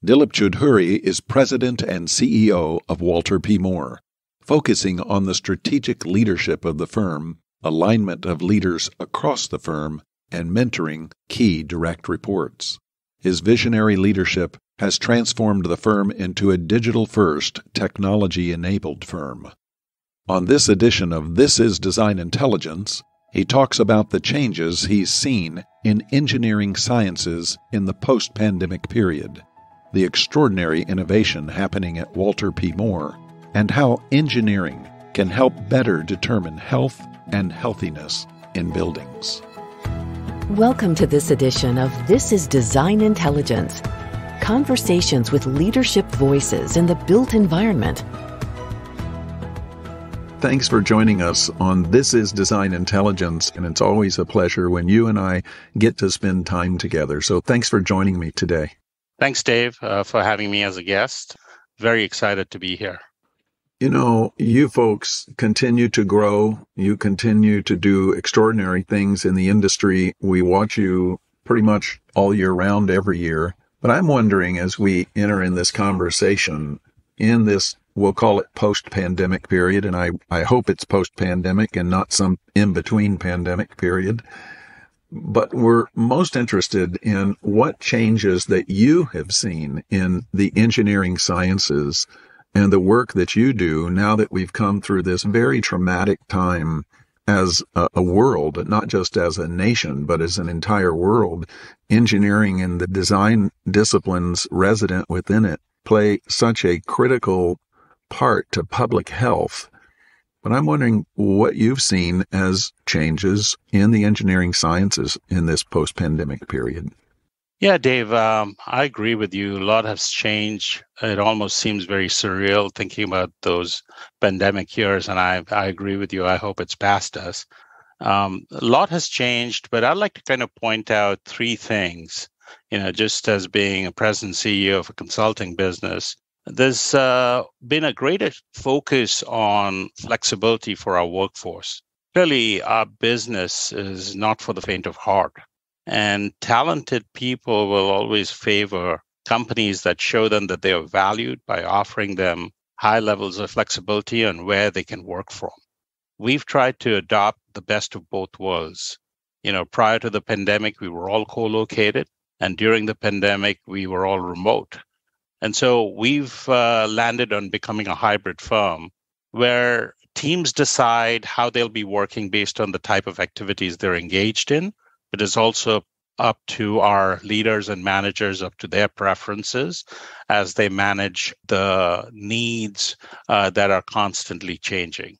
Dilip Choudhuri is President and CEO of Walter P. Moore, focusing on the strategic leadership of the firm, alignment of leaders across the firm, and mentoring key direct reports. His visionary leadership has transformed the firm into a digital-first, technology-enabled firm. On this edition of This is Design Intelligence, he talks about the changes he's seen in engineering sciences in the post-pandemic period, the extraordinary innovation happening at Walter P. Moore, and how engineering can help better determine health and healthiness in buildings. Welcome to this edition of This is Design Intelligence, conversations with leadership voices in the built environment. Thanks for joining us on This is Design Intelligence, and it's always a pleasure when you and I get to spend time together. So thanks for joining me today. Thanks, Dave, for having me as a guest. Very excited to be here. You know, you folks continue to grow. You continue to do extraordinary things in the industry. We watch you pretty much all year round, every year. But I'm wondering, as we enter in this conversation, in this, we'll call it post-pandemic period, and I hope it's post-pandemic and not some in-between pandemic period. But we're most interested in what changes that you have seen in the engineering sciences and the work that you do now that we've come through this very traumatic time as a world, not just as a nation, but as an entire world. Engineering and the design disciplines resident within it play such a critical part to public health. But I'm wondering what you've seen as changes in the engineering sciences in this post-pandemic period. Yeah, Dave, I agree with you. A lot has changed. It almost seems very surreal thinking about those pandemic years, and I agree with you. I hope it's past us. A lot has changed, but I'd like to kind of point out three things. Just as being a president CEO of a consulting business, there's been a greater focus on flexibility for our workforce. Clearly, our business is not for the faint of heart, and talented people will always favor companies that show them that they are valued by offering them high levels of flexibility on where they can work from. We've tried to adopt the best of both worlds. Prior to the pandemic, we were all co-located, and during the pandemic, we were all remote. And so we've landed on becoming a hybrid firm where teams decide how they'll be working based on the type of activities they're engaged in, but it's also up to our leaders and managers, up to their preferences as they manage the needs that are constantly changing.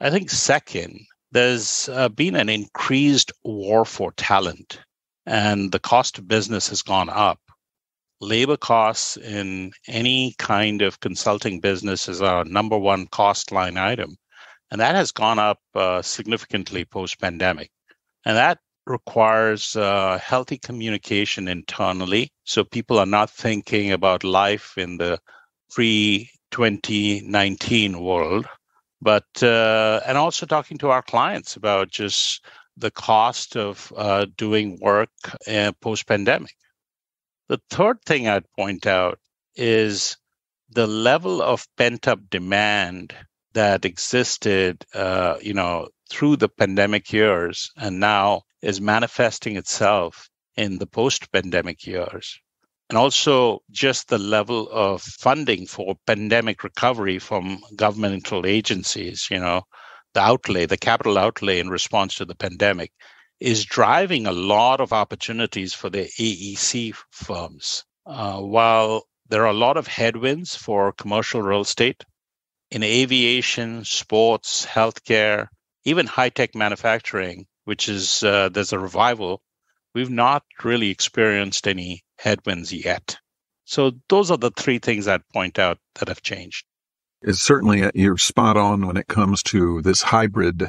I think second, there's been an increased war for talent, and the cost of business has gone up. Labor costs in any kind of consulting business is our number one cost line item. And that has gone up significantly post-pandemic. And that requires healthy communication internally. So people are not thinking about life in the pre-2019 world, but and also talking to our clients about just the cost of doing work post-pandemic. The third thing I'd point out is the level of pent-up demand that existed, through the pandemic years and now is manifesting itself in the post-pandemic years. And also just the level of funding for pandemic recovery from governmental agencies, the capital outlay in response to the pandemic is driving a lot of opportunities for the AEC firms. While there are a lot of headwinds for commercial real estate, in aviation, sports, healthcare, even high-tech manufacturing, which is there's a revival, we've not really experienced any headwinds yet. So those are the three things I'd point out that have changed. It's certainly, you're spot on when it comes to this hybrid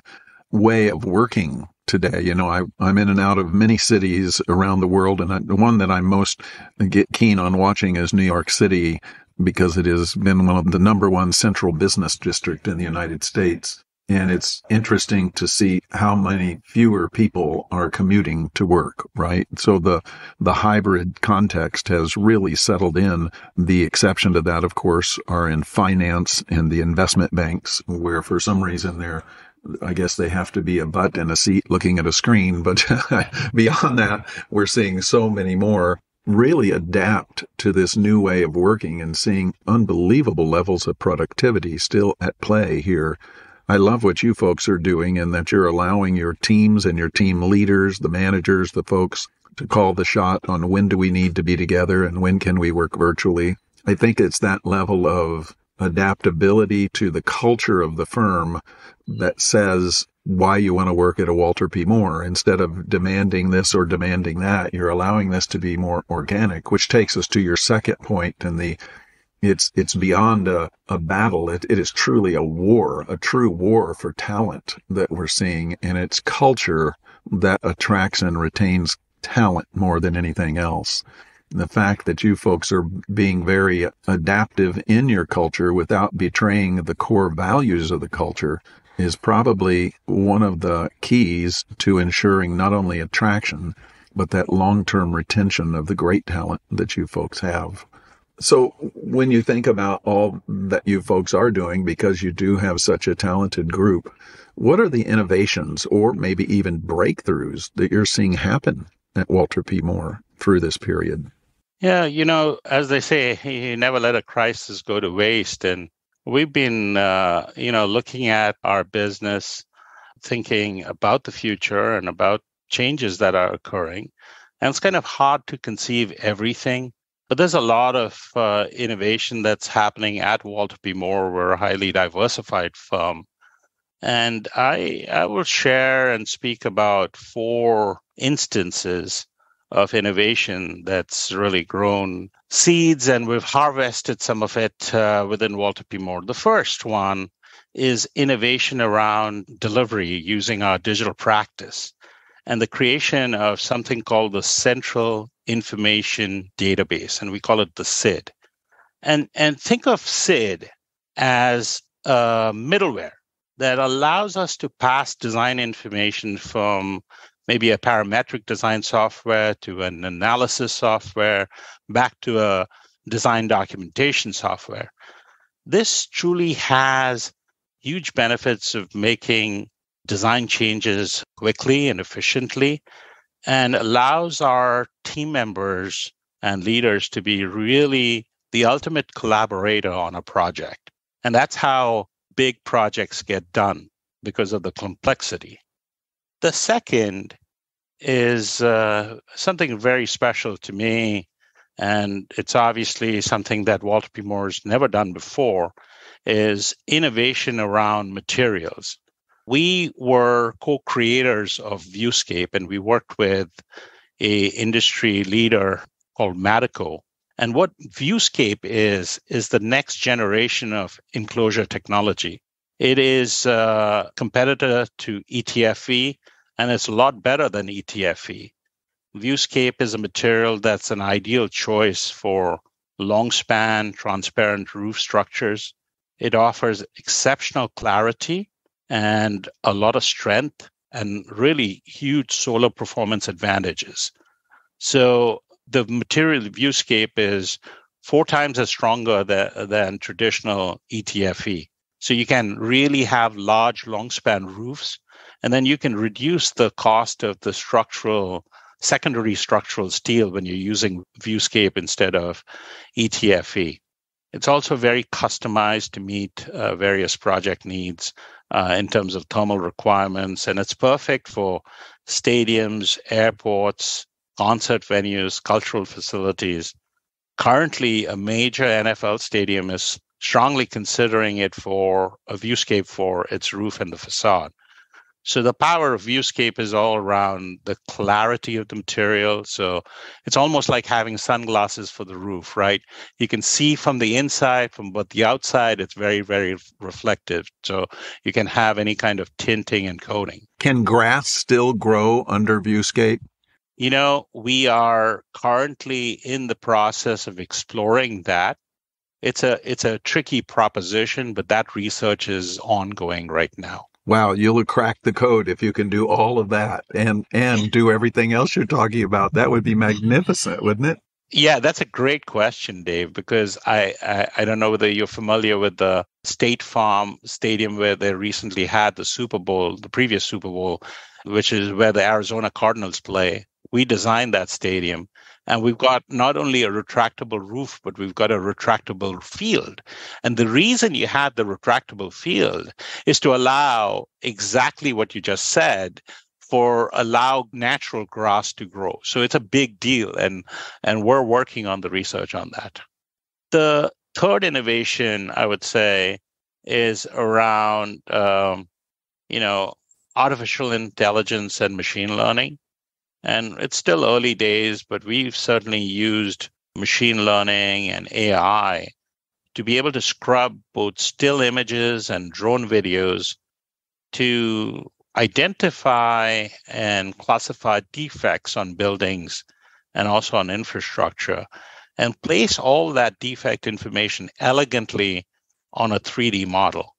way of working today. I'm in and out of many cities around the world, and the one that I most get keen on watching is New York City, because it has been one of the number one central business district in the United States. And it's interesting to see how many fewer people are commuting to work, right? So the hybrid context has really settled in. The exception to that, of course, are in finance and the investment banks, where for some reason I guess they have to be a butt in a seat looking at a screen. But beyond that, we're seeing so many more really adapt to this new way of working and seeing unbelievable levels of productivity still at play here. I love what you folks are doing, and that you're allowing your teams and your team leaders, the managers, the folks, to call the shot on when do we need to be together and when can we work virtually. I think it's that level of adaptability to the culture of the firm that says why you want to work at a Walter P. Moore. Instead of demanding this or demanding that, you're allowing this to be more organic, which takes us to your second point, and it's beyond a battle. It is truly a war, a true war for talent that we're seeing, and it's culture that attracts and retains talent more than anything else. The fact that you folks are being very adaptive in your culture without betraying the core values of the culture is probably one of the keys to ensuring not only attraction, but that long-term retention of the great talent that you folks have. So when you think about all that you folks are doing, because you do have such a talented group, what are the innovations or maybe even breakthroughs that you're seeing happen at Walter P. Moore through this period? Yeah, as they say, you never let a crisis go to waste. And we've been, looking at our business, thinking about the future and about changes that are occurring. And it's kind of hard to conceive everything. But there's a lot of innovation that's happening at Walter P. Moore. We're a highly diversified firm. And I will share and speak about 4 instances of innovation that's really grown seeds, and we've harvested some of it within Walter P. Moore. The first one is innovation around delivery using our digital practice and the creation of something called the Central Information Database, and we call it the SID. And think of SID as a middleware that allows us to pass design information from maybe a parametric design software to an analysis software back to a design documentation software. This truly has huge benefits of making design changes quickly and efficiently, and allows our team members and leaders to be really the ultimate collaborator on a project. And that's how big projects get done, because of the complexity. The second is something very special to me, and it's obviously something that Walter P. Moore's never done before, is innovation around materials. We were co-creators of Viewscape, and we worked with a industry leader called Madico. And what Viewscape is the next generation of enclosure technology. It is a competitor to ETFE, and it's a lot better than ETFE. Viewscape is a material that's an ideal choice for long span, transparent roof structures. It offers exceptional clarity and a lot of strength and really huge solar performance advantages. So the material Viewscape is 4 times as stronger than traditional ETFE. So you can really have large, long span roofs, and then you can reduce the cost of the secondary structural steel when you're using Viewscape instead of ETFE. It's also very customized to meet various project needs in terms of thermal requirements, and it's perfect for stadiums, airports, concert venues, cultural facilities. Currently, a major NFL stadium is strongly considering it for a Viewscape for its roof and the facade. So the power of Viewscape is all around the clarity of the material. So it's almost like having sunglasses for the roof, right? You can see from the inside, but the outside, it's very, very reflective. So you can have any kind of tinting and coating. Can grass still grow under Viewscape? We are currently in the process of exploring that. It's a tricky proposition, but that research is ongoing right now. Wow, you'll crack the code if you can do all of that and do everything else you're talking about. That would be magnificent, wouldn't it? Yeah, that's a great question, Dave, because I don't know whether you're familiar with the State Farm Stadium where they recently had the Super Bowl, the previous Super Bowl, which is where the Arizona Cardinals play. We designed that stadium, and we've got not only a retractable roof, but we've got a retractable field. And the reason you had the retractable field is to allow exactly what you just said, for allow natural grass to grow. So it's a big deal, and we're working on the research on that. The third innovation, I would say, is around artificial intelligence and machine learning. And it's still early days, but we've certainly used machine learning and AI to be able to scrub both still images and drone videos to identify and classify defects on buildings and also on infrastructure, and place all that defect information elegantly on a 3D model.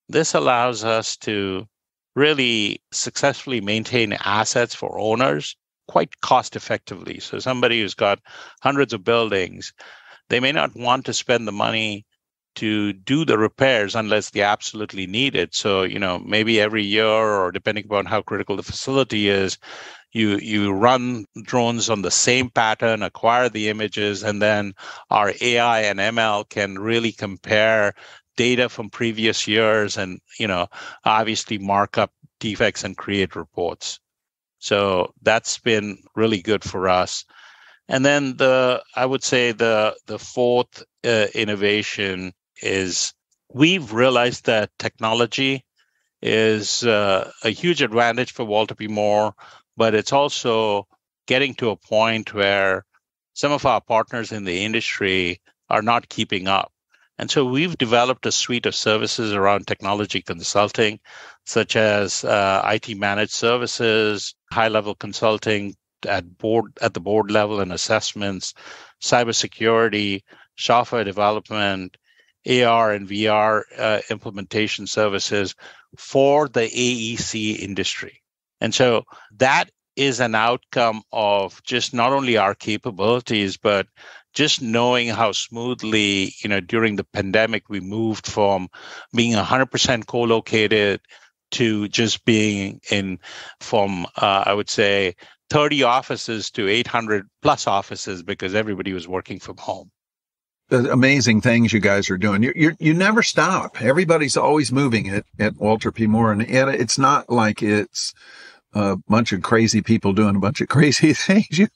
This allows us to really successfully maintain assets for owners quite cost effectively. So somebody who's got hundreds of buildings, they may not want to spend the money to do the repairs unless they absolutely need it. So, maybe every year, or depending upon how critical the facility is, you run drones on the same pattern, acquire the images, and then our AI and ML can really compare data from previous years and, obviously mark up defects and create reports. So that's been really good for us. And then I would say the fourth innovation is we've realized that technology is a huge advantage for Walter P. Moore, but it's also getting to a point where some of our partners in the industry are not keeping up. And so we've developed a suite of services around technology consulting, such as IT managed services, high-level consulting at the board level and assessments, cybersecurity, software development, AR and VR implementation services for the AEC industry. And so that is an outcome of just not only our capabilities, but just knowing how smoothly, during the pandemic, we moved from being 100% co-located to just being from I would say, 30 offices to 800 plus offices because everybody was working from home. The amazing things you guys are doing. You never stop. Everybody's always moving at Walter P. Moore. And it's not like it's a bunch of crazy people doing a bunch of crazy things.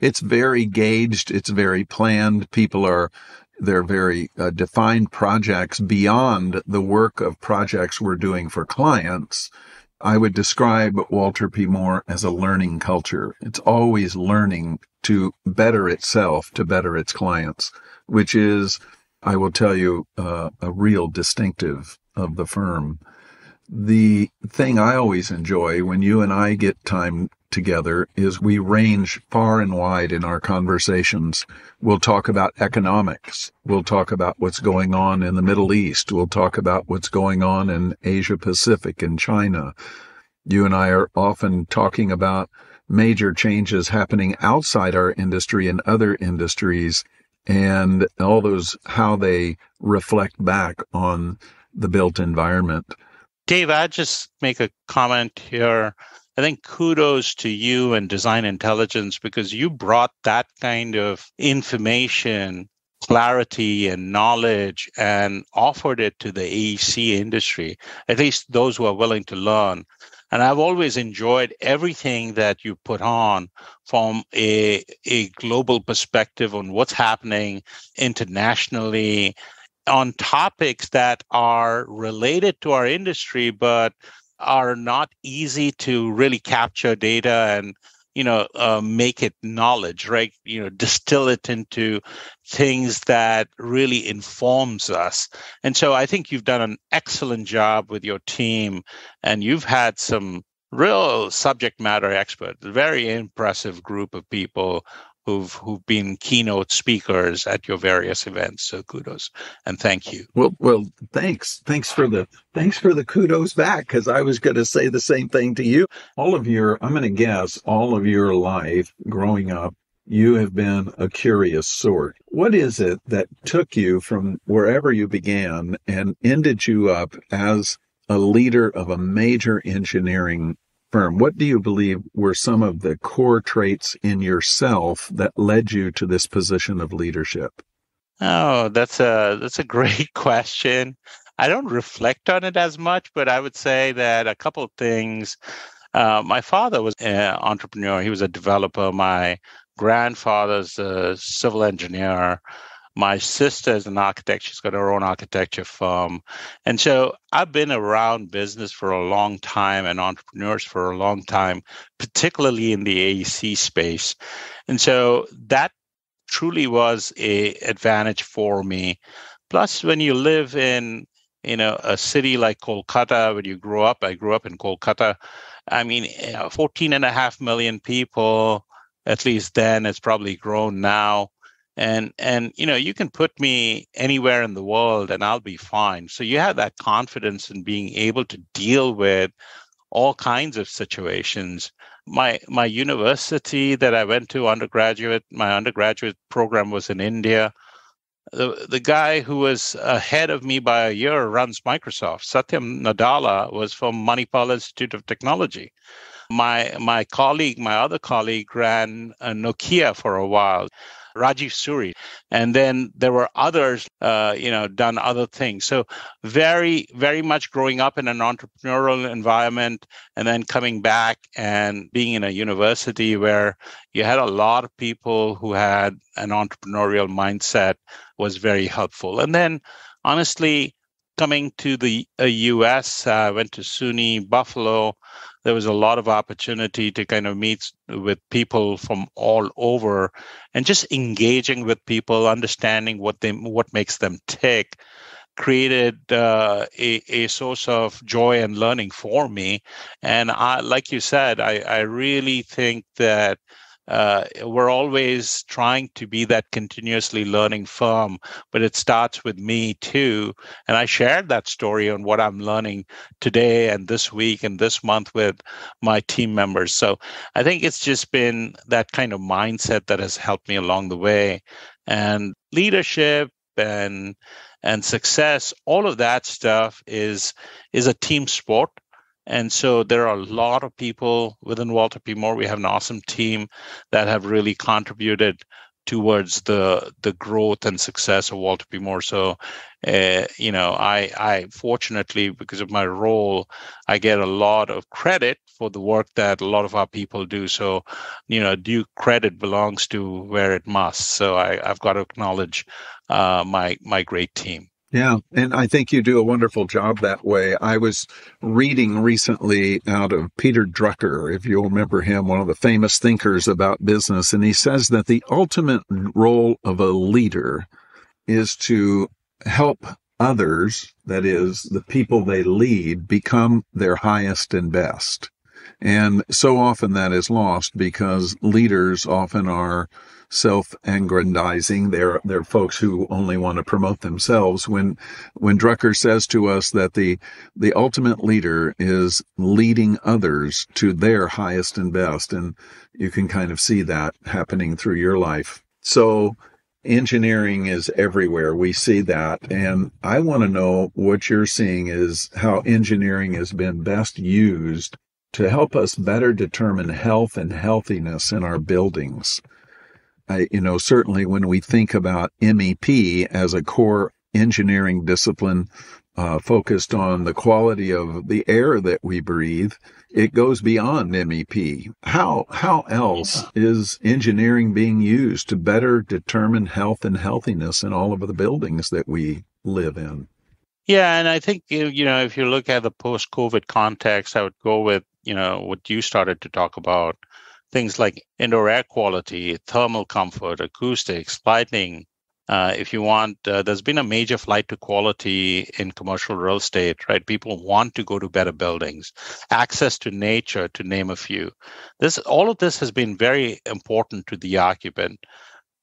It's very gauged. It's very planned. They're very defined projects beyond the work of projects we're doing for clients. I would describe Walter P. Moore as a learning culture. It's always learning to better itself, to better its clients, which is, I will tell you, a real distinctive of the firm. The thing I always enjoy when you and I get time together is we range far and wide in our conversations. We'll talk about economics. We'll talk about what's going on in the Middle East. We'll talk about what's going on in Asia Pacific and China. You and I are often talking about major changes happening outside our industry and other industries, and all those, how they reflect back on the built environment. Dave, I'd just make a comment here. I think kudos to you and Design Intelligence, because you brought that kind of information, clarity and knowledge, and offered it to the AEC industry, at least those who are willing to learn. And I've always enjoyed everything that you put on from a global perspective on what's happening internationally on topics that are related to our industry, but are not easy to really capture data and, make it knowledge, right? Distill it into things that really informs us. And so I think you've done an excellent job with your team, and you've had some real subject matter experts, a very impressive group of people who've been keynote speakers at your various events. So kudos and thank you. Well, thanks. Thanks for the kudos back, because I was going to say the same thing to you. I'm going to guess all of your life growing up, you have been a curious sort. What is it that took you from wherever you began and ended you up as a leader of a major engineering firm? What do you believe were some of the core traits in yourself that led you to this position of leadership? Oh, that's a great question. I don't reflect on it as much, but I would say that a couple of things. My father was an entrepreneur. He was a developer. My grandfather's a civil engineer. My sister is an architect. She's got her own architecture firm. And so I've been around business for a long time and entrepreneurs for a long time, particularly in the AEC space. And so that truly was a advantage for me. Plus, when you live in a city like Kolkata, when you grow up, I grew up in Kolkata. I mean, 14.5 million people, at least then. It's probably grown now. And you can put me anywhere in the world and I'll be fine. So you have that confidence in being able to deal with all kinds of situations. My university that I went to my undergraduate program was in India. The guy who was ahead of me by a year runs Microsoft. Satyam Nadella was from Manipal Institute of Technology. My other colleague ran Nokia for a while. Rajiv Suri. And then there were others, done other things. So very, very much growing up in an entrepreneurial environment and then coming back and being in a university where you had a lot of people who had an entrepreneurial mindset was very helpful. And then honestly, coming to the US, I went to SUNY Buffalo. There was a lot of opportunity to kind of meet with people from all over and just engaging with people, understanding what makes them tick, created a source of joy and learning for me. And like you said, I really think that we're always trying to be that continuously learning firm, but it starts with me too. And I shared that story on what I'm learning today and this week and this month with my team members. So I think it's just been that kind of mindset that has helped me along the way. And leadership and success, all of that stuff is a team sport. And so there are a lot of people within Walter P. Moore. We have an awesome team that have really contributed towards the growth and success of Walter P. Moore. So, I fortunately, because of my role, I get a lot of credit for the work that a lot of our people do. So, due credit belongs to where it must. So I've got to acknowledge my great team. Yeah, and I think you do a wonderful job that way. I was reading recently out of Peter Drucker, if you'll remember him, one of the famous thinkers about business, and he says that the ultimate role of a leader is to help others, that is, the people they lead, become their highest and best. And so often that is lost because leaders often are self-aggrandizing. They're folks who only want to promote themselves. When Drucker says to us that the ultimate leader is leading others to their highest and best, and you can kind of see that happening through your life. So engineering is everywhere. We see that. And I want to know what you're seeing is how engineering has been best used to help us better determine health and healthiness in our buildings. Certainly when we think about MEP as a core engineering discipline focused on the quality of the air that we breathe, it goes beyond MEP. How else is engineering being used to better determine health and healthiness in all of the buildings that we live in? Yeah, and I think, if you look at the post-COVID context, I would go with, what you started to talk about, things like indoor air quality, thermal comfort, acoustics, lighting, If you want, there's been a major flight to quality in commercial real estate, right? People want to go to better buildings, access to nature, to name a few. All of this has been very important to the occupant,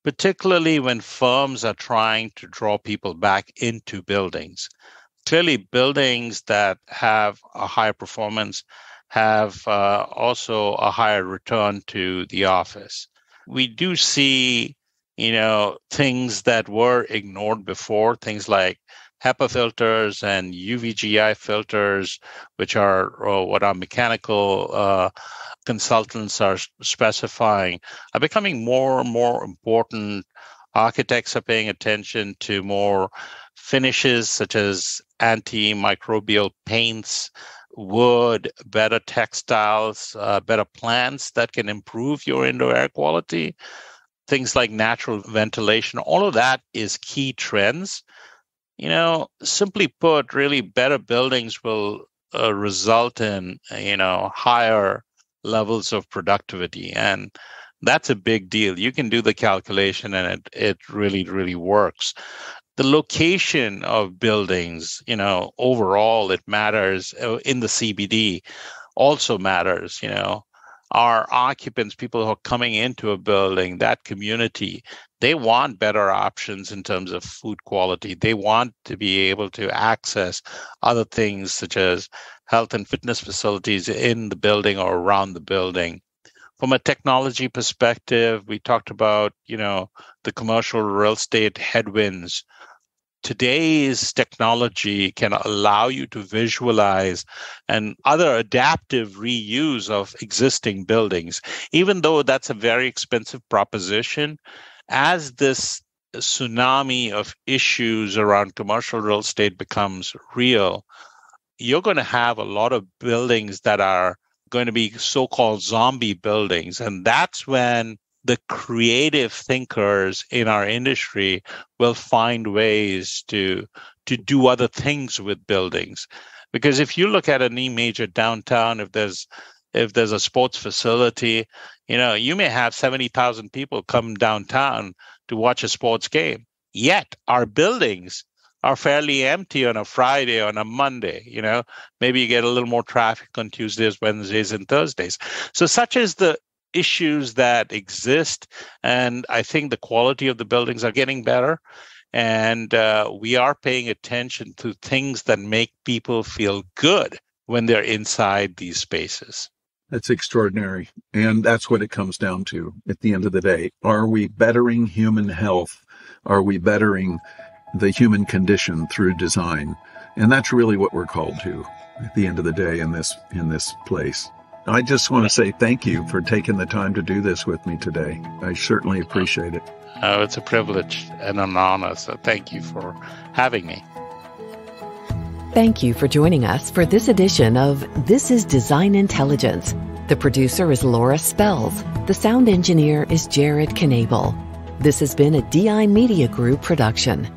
particularly when firms are trying to draw people back into buildings. Clearly, buildings that have a higher performance have also a higher return to the office. We do see, things that were ignored before, things like HEPA filters and UVGI filters, which are what our mechanical consultants are specifying, are becoming more and more important. Architects are paying attention to more finishes such as antimicrobial paints, wood, better textiles, better plants that can improve your indoor air quality, things like natural ventilation. All of that is key trends. Simply put, really better buildings will result in, higher levels of productivity. And that's a big deal. You can do the calculation and it really, really works. The location of buildings, overall, it matters. In the CBD also matters. Our occupants, people who are coming into a building, that community, they want better options in terms of food quality. They want to be able to access other things such as health and fitness facilities in the building or around the building. From a technology perspective, we talked about, the commercial real estate headwinds. Today's technology can allow you to visualize and other adaptive reuse of existing buildings, even though that's a very expensive proposition. As this tsunami of issues around commercial real estate becomes real, you're going to have a lot of buildings that are going to be so-called zombie buildings. And that's when the creative thinkers in our industry will find ways to do other things with buildings. Because if you look at any major downtown, if there's a sports facility, you may have 70,000 people come downtown to watch a sports game. Yet our buildings are fairly empty on a Friday, on a Monday. Maybe you get a little more traffic on Tuesdays, Wednesdays, and Thursdays. So such is the issues that exist. And I think the quality of the buildings are getting better. And we are paying attention to things that make people feel good when they're inside these spaces. That's extraordinary. And that's what it comes down to at the end of the day. Are we bettering human health? Are we bettering the human condition through design? And that's really what we're called to at the end of the day in this place. I just want to say thank you for taking the time to do this with me today. I certainly appreciate it. Oh, it's a privilege and an honor. So thank you for having me. Thank you for joining us for this edition of This is Design Intelligence. The producer is Laura Spells. The sound engineer is Jared Knable. This has been a DI Media Group production.